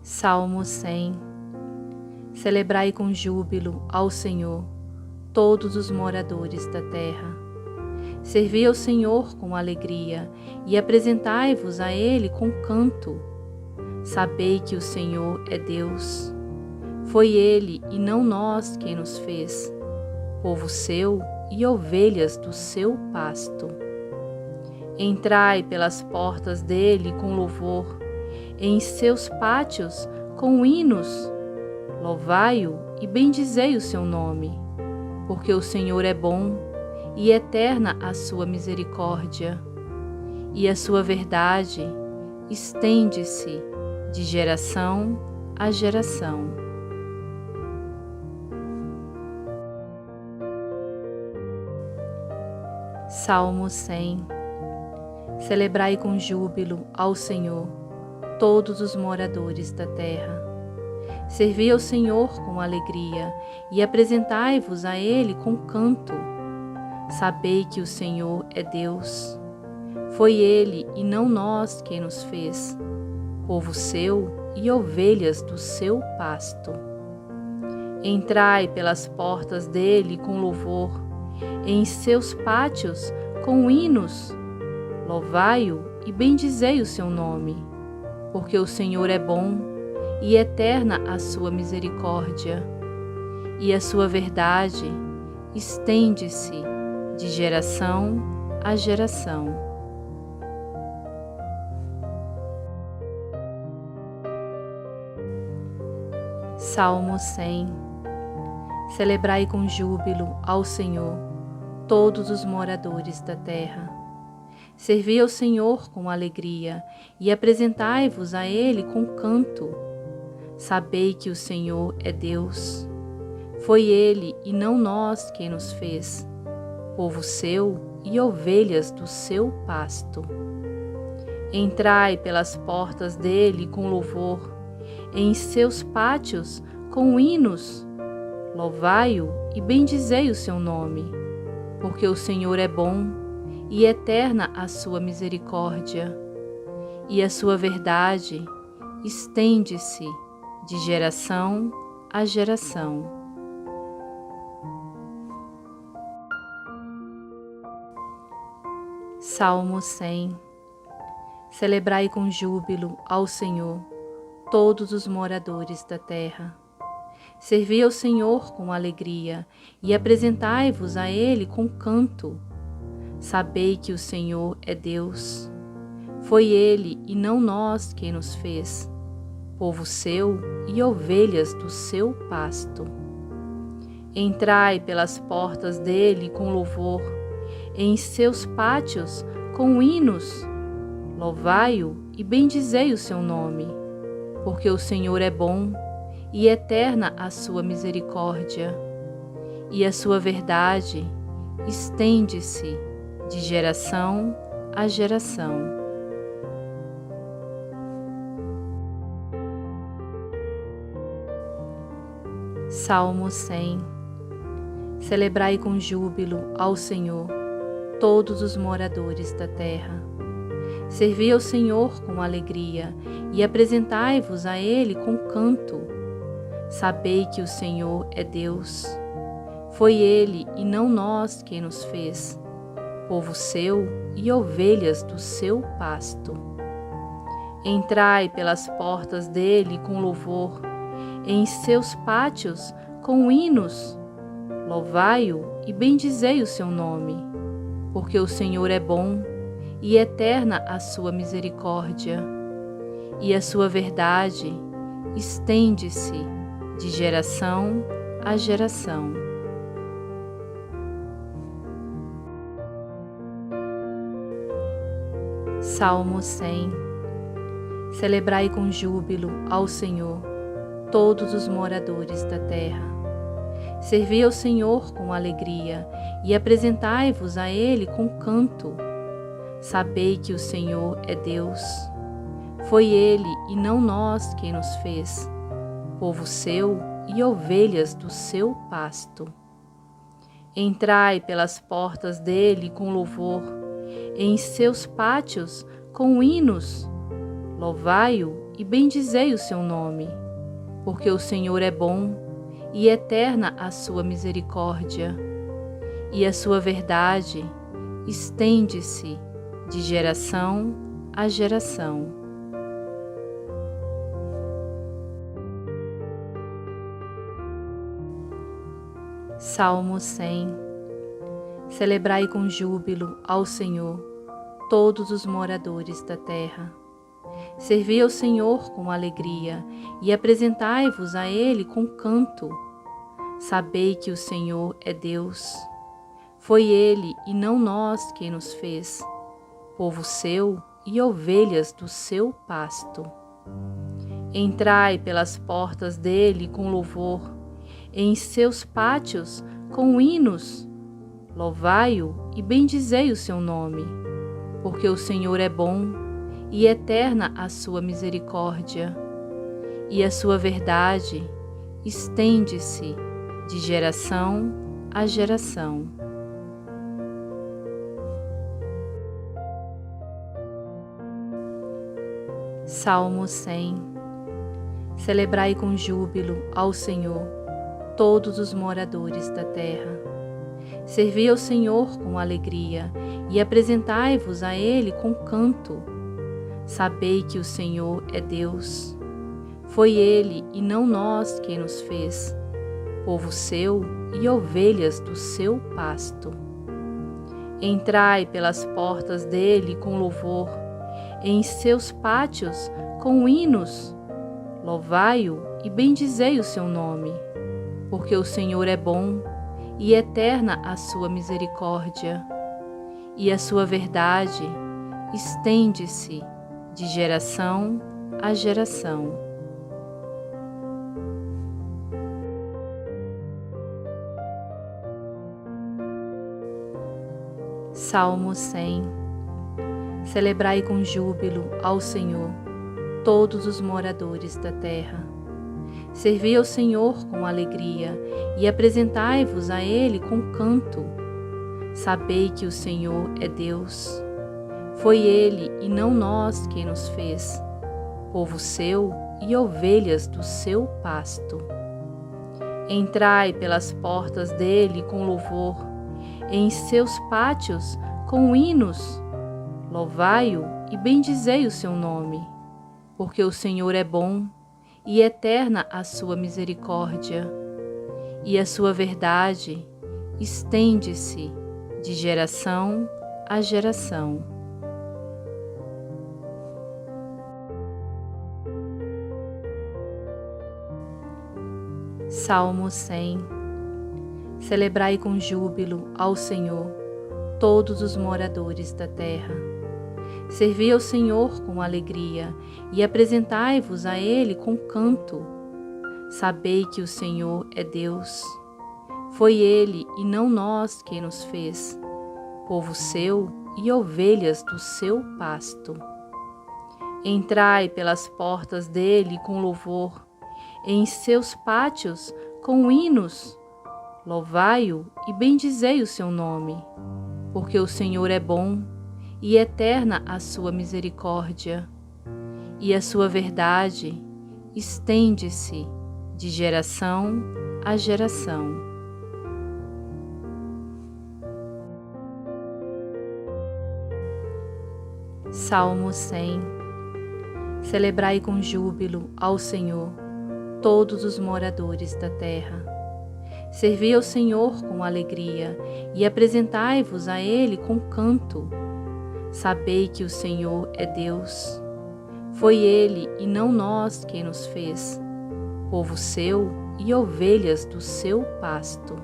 Salmo 100. Celebrai com júbilo ao Senhor, todos os moradores da terra. Servi ao Senhor com alegria e apresentai-vos a Ele com canto. Sabei que o Senhor é Deus. Foi Ele e não nós quem nos fez, povo seu e ovelhas do seu pasto. Entrai pelas portas dele com louvor, em seus pátios com hinos. Louvai-o e bendizei o seu nome, porque o Senhor é bom e eterna a sua misericórdia, e a sua verdade estende-se de geração a geração. Salmo 100. Celebrai com júbilo ao Senhor, todos os moradores da terra. Servi ao Senhor com alegria e apresentai-vos a Ele com canto. Sabei que o Senhor é Deus. Foi Ele e não nós quem nos fez, povo seu e ovelhas do seu pasto. Entrai pelas portas dele com louvor, em seus pátios com hinos. Louvai-o e bendizei o seu nome, porque o Senhor é bom e eterna a sua misericórdia, e a sua verdade estende-se de geração a geração. Salmo 100. Celebrai com júbilo ao Senhor, todos os moradores da terra. Servi ao Senhor com alegria e apresentai-vos a Ele com canto. Sabei que o Senhor é Deus. Foi Ele e não nós quem nos fez, povo seu e ovelhas do seu pasto. Entrai pelas portas dele com louvor, em seus pátios com hinos. Louvai-o e bendizei o seu nome, porque o Senhor é bom e eterna a sua misericórdia, e a sua verdade estende-se de geração a geração. Salmo 100. Celebrai com júbilo ao Senhor, todos os moradores da terra. Servi ao Senhor com alegria e apresentai-vos a Ele com canto. Sabei que o Senhor é Deus. Foi Ele e não nós quem nos fez, povo seu e ovelhas do seu pasto. Entrai pelas portas dele com louvor, em seus pátios com hinos. Louvai-o e bendizei o seu nome, porque o Senhor é bom e eterna a sua misericórdia, e a sua verdade estende-se de geração a geração. Salmo 100. Celebrai com júbilo ao Senhor, todos os moradores da terra. Servi ao Senhor com alegria e apresentai-vos a Ele com canto. Sabei que o Senhor é Deus. Foi Ele e não nós quem nos fez, povo seu e ovelhas do seu pasto. Entrai pelas portas dele com louvor, em seus pátios com hinos. Louvai-o e bendizei o seu nome, porque o Senhor é bom e eterna a sua misericórdia, e a sua verdade estende-se de geração a geração. Salmo 100. Celebrai com júbilo ao Senhor, todos os moradores da terra. Servi ao Senhor com alegria e apresentai-vos a Ele com canto. Sabei que o Senhor é Deus. Foi Ele e não nós quem nos fez, povo seu e ovelhas do seu pasto. Entrai pelas portas dele com louvor, em seus pátios com hinos. Louvai-o e bendizei o seu nome, porque o Senhor é bom e eterna a sua misericórdia, e a sua verdade estende-se de geração a geração. Salmo 100. Celebrai com júbilo ao Senhor todos os moradores da terra. Servi ao Senhor com alegria e apresentai-vos a Ele com canto. Sabei que o Senhor é Deus. Foi Ele e não nós quem nos fez, povo seu e ovelhas do seu pasto. Entrai pelas portas dele com louvor, em seus pátios com hinos. Louvai-o e bendizei o seu nome, porque o Senhor é bom e eterna a sua misericórdia, e a sua verdade estende-se de geração a geração. Salmo 100. Celebrai com júbilo ao Senhor todos os moradores da terra. Servi ao Senhor com alegria e apresentai-vos a Ele com canto. Sabei que o Senhor é Deus. Foi Ele e não nós quem nos fez, povo seu e ovelhas do seu pasto. Entrai pelas portas dele com louvor, em seus pátios com hinos. Louvai-o e bendizei o seu nome, porque o Senhor é bom e eterna a sua misericórdia, e a sua verdade estende-se de geração a geração. Salmo 100. Celebrai com júbilo ao Senhor todos os moradores da terra. Servi ao Senhor com alegria e apresentai-vos a Ele com canto. Sabei que o Senhor é Deus. Foi Ele e não nós quem nos fez, povo seu e ovelhas do seu pasto. Entrai pelas portas dele com louvor, em seus pátios com hinos. Louvai-o e bendizei o seu nome, porque o Senhor é bom e eterna a sua misericórdia, e a sua verdade estende-se de geração a geração. Salmo 100. Celebrai com júbilo ao Senhor todos os moradores da terra. Servi ao Senhor com alegria e apresentai-vos a Ele com canto. Sabei que o Senhor é Deus. Foi Ele e não nós quem nos fez, povo seu e ovelhas do seu pasto. Entrai pelas portas dele com louvor, em seus pátios com hinos. Louvai-o e bendizei o seu nome, porque o Senhor é bom e eterna a sua misericórdia, e a sua verdade estende-se de geração a geração. Salmo 100. Celebrai com júbilo ao Senhor todos os moradores da terra. Servi ao Senhor com alegria e apresentai-vos a Ele com canto. Sabei que o Senhor é Deus. Foi Ele e não nós quem nos fez, povo seu e ovelhas do seu pasto.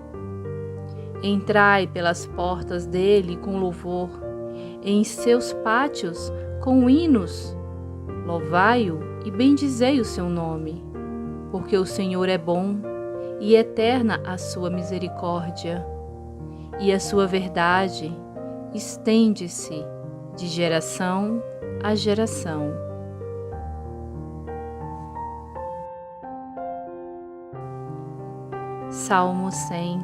Entrai pelas portas dele com louvor, em seus pátios com hinos. Louvai-o e bendizei o seu nome, porque o Senhor é bom e eterna a sua misericórdia, e a sua verdade estende-se de geração a geração. Salmo 100.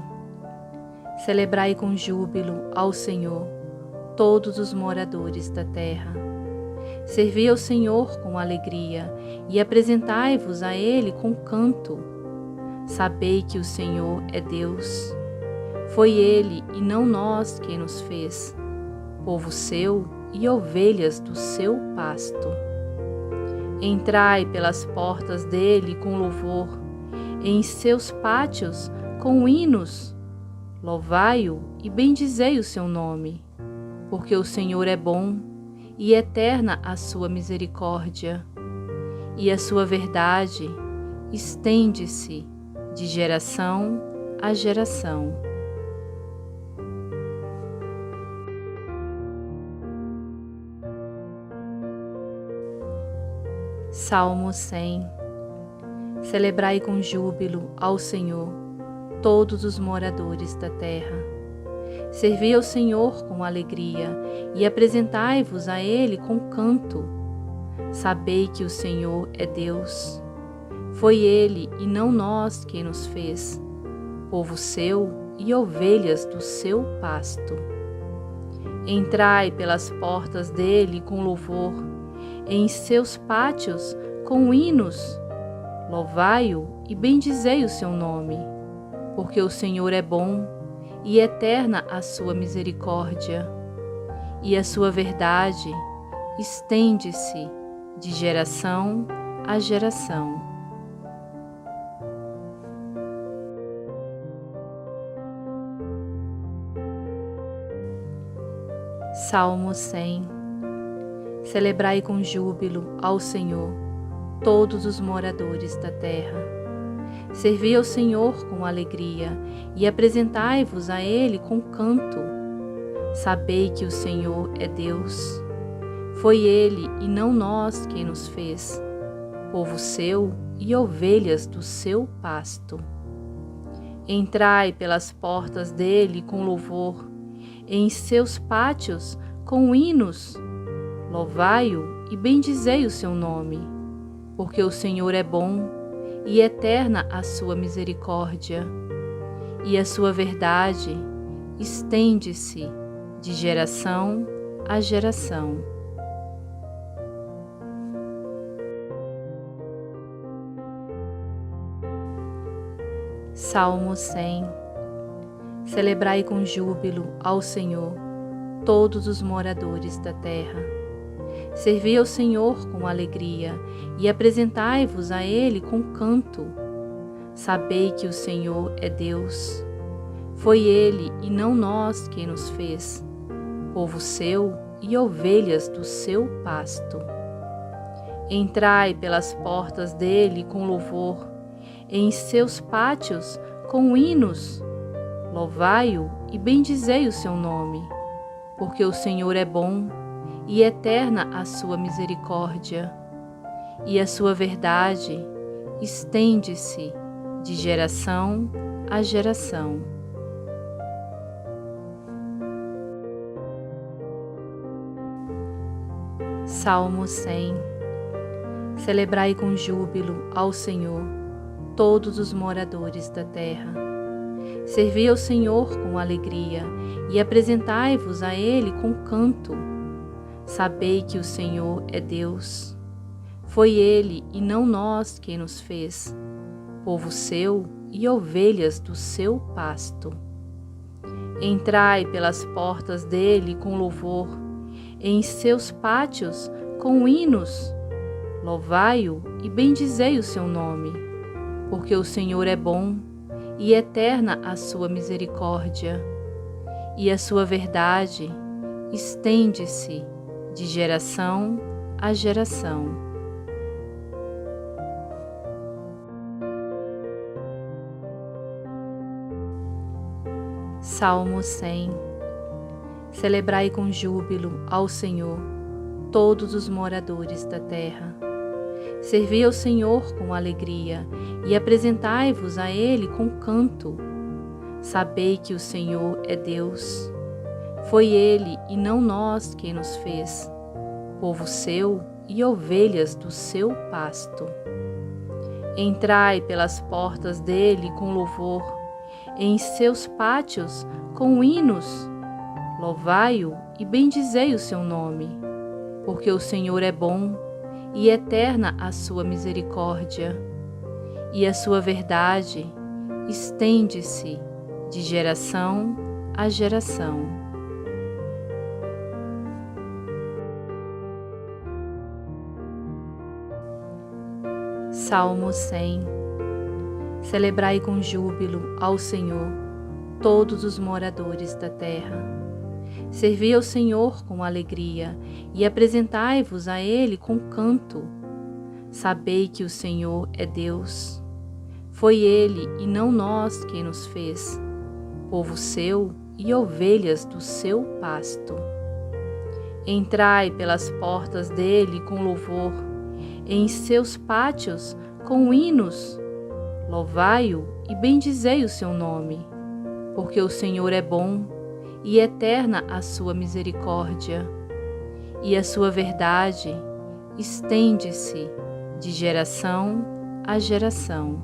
Celebrai com júbilo ao Senhor todos os moradores da terra. Servi ao Senhor com alegria e apresentai-vos a Ele com canto. Sabei que o Senhor é Deus. Foi Ele e não nós quem nos fez, povo seu e ovelhas do seu pasto. Entrai pelas portas dele com louvor, em seus pátios com hinos. Louvai-o e bendizei o seu nome, porque o Senhor é bom e eterna a sua misericórdia, e a sua verdade estende-se de geração a geração. Salmo 100. Celebrai com júbilo ao Senhor, todos os moradores da terra. Servi ao Senhor com alegria e apresentai-vos a Ele com canto. Sabei que o Senhor é Deus. Foi Ele e não nós quem nos fez, povo seu e ovelhas do seu pasto. Entrai pelas portas dele com louvor, em seus pátios com hinos. Louvai-o e bendizei o seu nome, porque o Senhor é bom e eterna a sua misericórdia, e a sua verdade estende-se de geração a geração. Salmo 100. Celebrai com júbilo ao Senhor, todos os moradores da terra. Servi ao Senhor com alegria e apresentai-vos a Ele com canto. Sabei que o Senhor é Deus. Foi Ele e não nós quem nos fez, povo seu e ovelhas do seu pasto. Entrai pelas portas dele com louvor, em seus pátios com hinos. Louvai-o e bendizei o seu nome, porque o Senhor é bom e eterna a sua misericórdia, e a sua verdade estende-se de geração a geração. Salmo 100. Celebrai com júbilo ao Senhor, todos os moradores da terra. Servi ao Senhor com alegria e apresentai-vos a Ele com canto. Sabei que o Senhor é Deus. Foi Ele e não nós quem nos fez, povo seu e ovelhas do seu pasto. Entrai pelas portas dele com louvor, em seus pátios com hinos. Louvai-o e bendizei o seu nome, porque o Senhor é bom e eterna a sua misericórdia, e a sua verdade estende-se de geração a geração. Salmo 100. Celebrai com júbilo ao Senhor, todos os moradores da terra. Servi ao Senhor com alegria e apresentai-vos a Ele com canto. Sabei que o Senhor é Deus. Foi Ele e não nós quem nos fez, povo seu e ovelhas do seu pasto. Entrai pelas portas dele com louvor, em seus pátios com hinos. Louvai-o e bendizei o seu nome, porque o Senhor é bom e eterna a sua misericórdia, e a sua verdade estende-se de geração a geração. Salmo 100. Celebrai com júbilo ao Senhor, todos os moradores da terra. Servi ao Senhor com alegria e apresentai-vos a Ele com canto. Sabei que o Senhor é Deus. Foi Ele e não nós quem nos fez, povo seu e ovelhas do seu pasto. Entrai pelas portas dele com louvor, em seus pátios com hinos. Louvai-o e bendizei o seu nome, porque o Senhor é bom e eterna a sua misericórdia, e a sua verdade estende-se de geração a geração. Salmo 100. Celebrai com júbilo ao Senhor todos os moradores da terra. Servi ao Senhor com alegria e apresentai-vos a Ele com canto. Sabei que o Senhor é Deus. Foi Ele e não nós quem nos fez, povo seu e ovelhas do seu pasto. Entrai pelas portas dele com louvor, em seus pátios com hinos. Louvai-o e bendizei o seu nome, porque o Senhor é bom e eterna a sua misericórdia, e a sua verdade estende-se de geração a geração.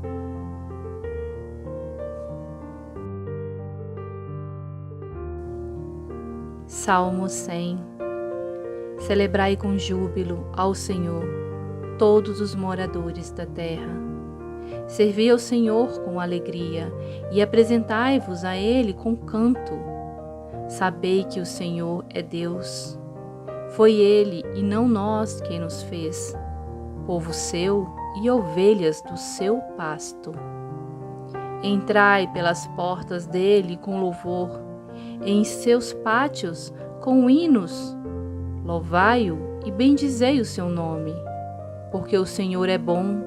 Salmo 100. Celebrai com júbilo ao Senhor todos os moradores da terra. Servi ao Senhor com alegria e apresentai-vos a Ele com canto. Sabei que o Senhor é Deus. Foi Ele e não nós quem nos fez, povo seu e ovelhas do seu pasto. Entrai pelas portas dele com louvor, em seus pátios com hinos. Louvai-o e bendizei o seu nome, porque o Senhor é bom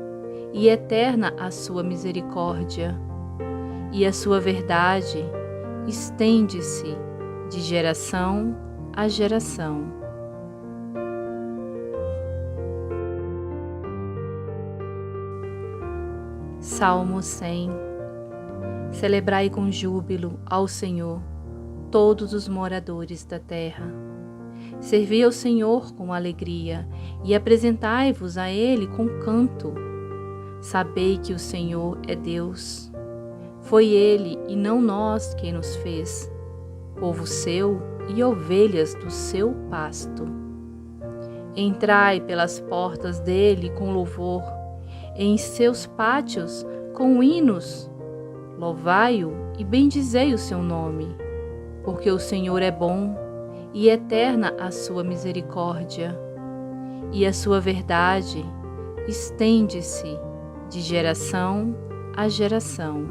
e eterna a sua misericórdia, e a sua verdade estende-se de geração a geração. Salmo 100. Celebrai com júbilo ao Senhor todos os moradores da terra. Servi ao Senhor com alegria e apresentai-vos a Ele com canto. Sabei que o Senhor é Deus. Foi Ele e não nós quem nos fez, povo seu e ovelhas do seu pasto. Entrai pelas portas dele com louvor, em seus pátios com hinos. Louvai-o e bendizei o seu nome, porque o Senhor é bom e eterna a sua misericórdia, e a sua verdade estende-se de geração a geração.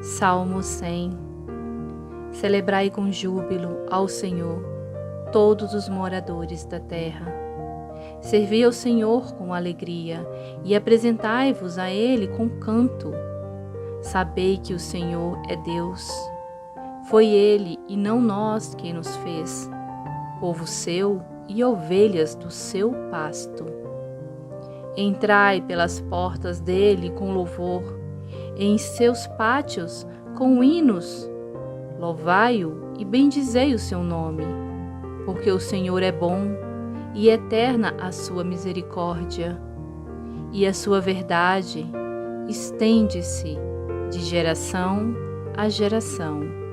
Salmo 100. Celebrai com júbilo ao Senhor todos os moradores da terra. Servi ao Senhor com alegria e apresentai-vos a Ele com canto. Sabei que o Senhor é Deus. Foi Ele e não nós quem nos fez, povo seu e ovelhas do seu pasto. Entrai pelas portas dele com louvor, em seus pátios com hinos. Louvai-o e bendizei o seu nome, porque o Senhor é bom e eterna a sua misericórdia, e a sua verdade estende-se de geração a geração.